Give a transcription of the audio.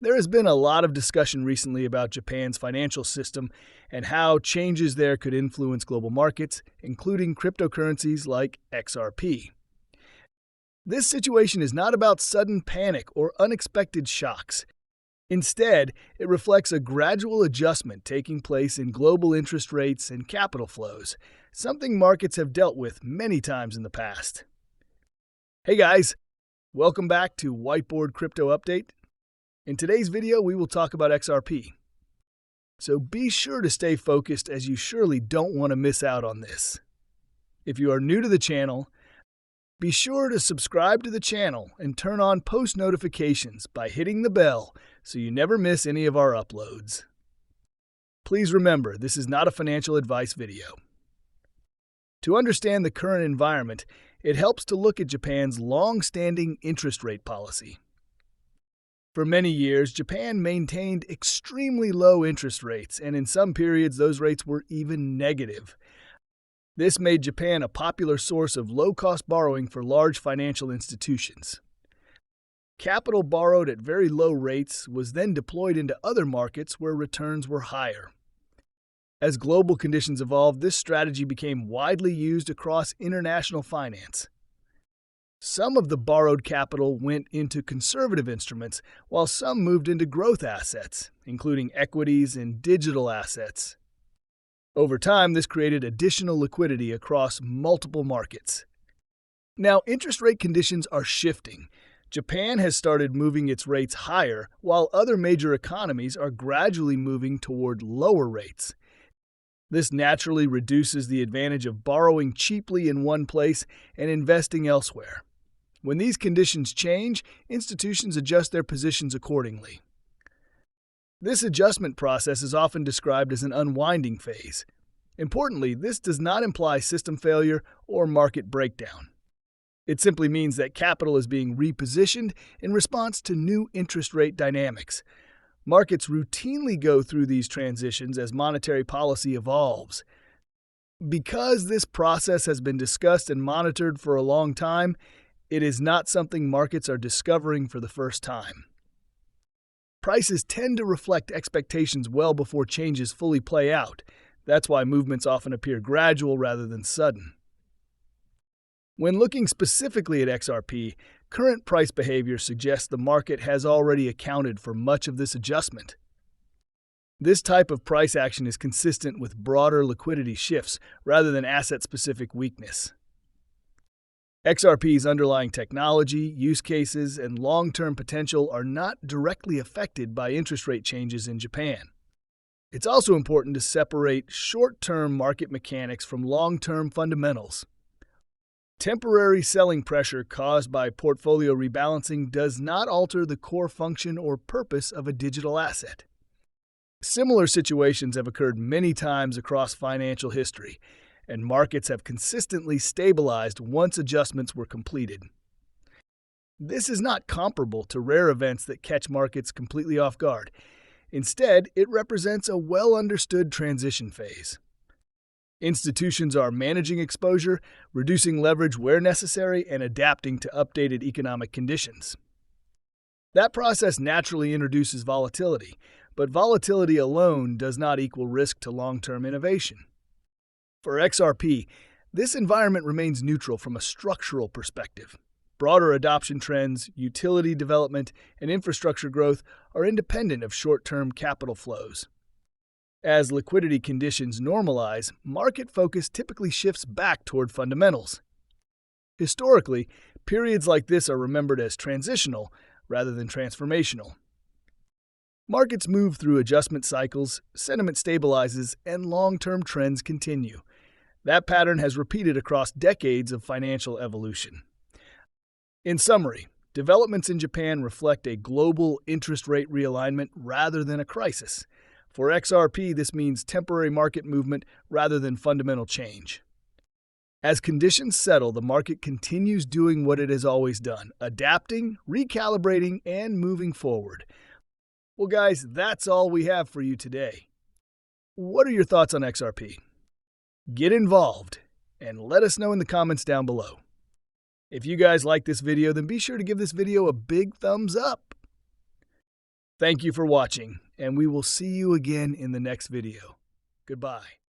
There has been a lot of discussion recently about Japan's financial system and how changes there could influence global markets, including cryptocurrencies like XRP. This situation is not about sudden panic or unexpected shocks. Instead, it reflects a gradual adjustment taking place in global interest rates and capital flows, something markets have dealt with many times in the past. Hey guys, welcome back to Whiteboard Crypto Update. In today's video, we will talk about XRP. So be sure to stay focused as you surely don't want to miss out on this. If you are new to the channel, be sure to subscribe to the channel and turn on post notifications by hitting the bell so you never miss any of our uploads. Please remember, this is not a financial advice video. To understand the current environment, it helps to look at Japan's long-standing interest rate policy. For many years, Japan maintained extremely low interest rates, and in some periods those rates were even negative. This made Japan a popular source of low-cost borrowing for large financial institutions. Capital borrowed at very low rates was then deployed into other markets where returns were higher. As global conditions evolved, this strategy became widely used across international finance. Some of the borrowed capital went into conservative instruments, while some moved into growth assets, including equities and digital assets. Over time, this created additional liquidity across multiple markets. Now, interest rate conditions are shifting. Japan has started moving its rates higher, while other major economies are gradually moving toward lower rates. This naturally reduces the advantage of borrowing cheaply in one place and investing elsewhere. When these conditions change, institutions adjust their positions accordingly. This adjustment process is often described as an unwinding phase. Importantly, this does not imply system failure or market breakdown. It simply means that capital is being repositioned in response to new interest rate dynamics. Markets routinely go through these transitions as monetary policy evolves. Because this process has been discussed and monitored for a long time, it is not something markets are discovering for the first time. Prices tend to reflect expectations well before changes fully play out. That's why movements often appear gradual rather than sudden. When looking specifically at XRP, current price behavior suggests the market has already accounted for much of this adjustment. This type of price action is consistent with broader liquidity shifts rather than asset-specific weakness. XRP's underlying technology, use cases, and long-term potential are not directly affected by interest rate changes in Japan. It's also important to separate short-term market mechanics from long-term fundamentals. Temporary selling pressure caused by portfolio rebalancing does not alter the core function or purpose of a digital asset. Similar situations have occurred many times across financial history, and markets have consistently stabilized once adjustments were completed. This is not comparable to rare events that catch markets completely off guard. Instead, it represents a well-understood transition phase. Institutions are managing exposure, reducing leverage where necessary, and adapting to updated economic conditions. That process naturally introduces volatility, but volatility alone does not equal risk to long-term innovation. For XRP, this environment remains neutral from a structural perspective. Broader adoption trends, utility development, and infrastructure growth are independent of short-term capital flows. As liquidity conditions normalize, market focus typically shifts back toward fundamentals. Historically, periods like this are remembered as transitional rather than transformational. Markets move through adjustment cycles, sentiment stabilizes, and long-term trends continue. That pattern has repeated across decades of financial evolution. In summary, developments in Japan reflect a global interest rate realignment rather than a crisis. For XRP, this means temporary market movement rather than fundamental change. As conditions settle, the market continues doing what it has always done, adapting, recalibrating, and moving forward. Well, guys, that's all we have for you today. What are your thoughts on XRP? Get involved and let us know in the comments down below. If you guys like this video, then be sure to give this video a big thumbs up. Thank you for watching, and we will see you again in the next video. Goodbye.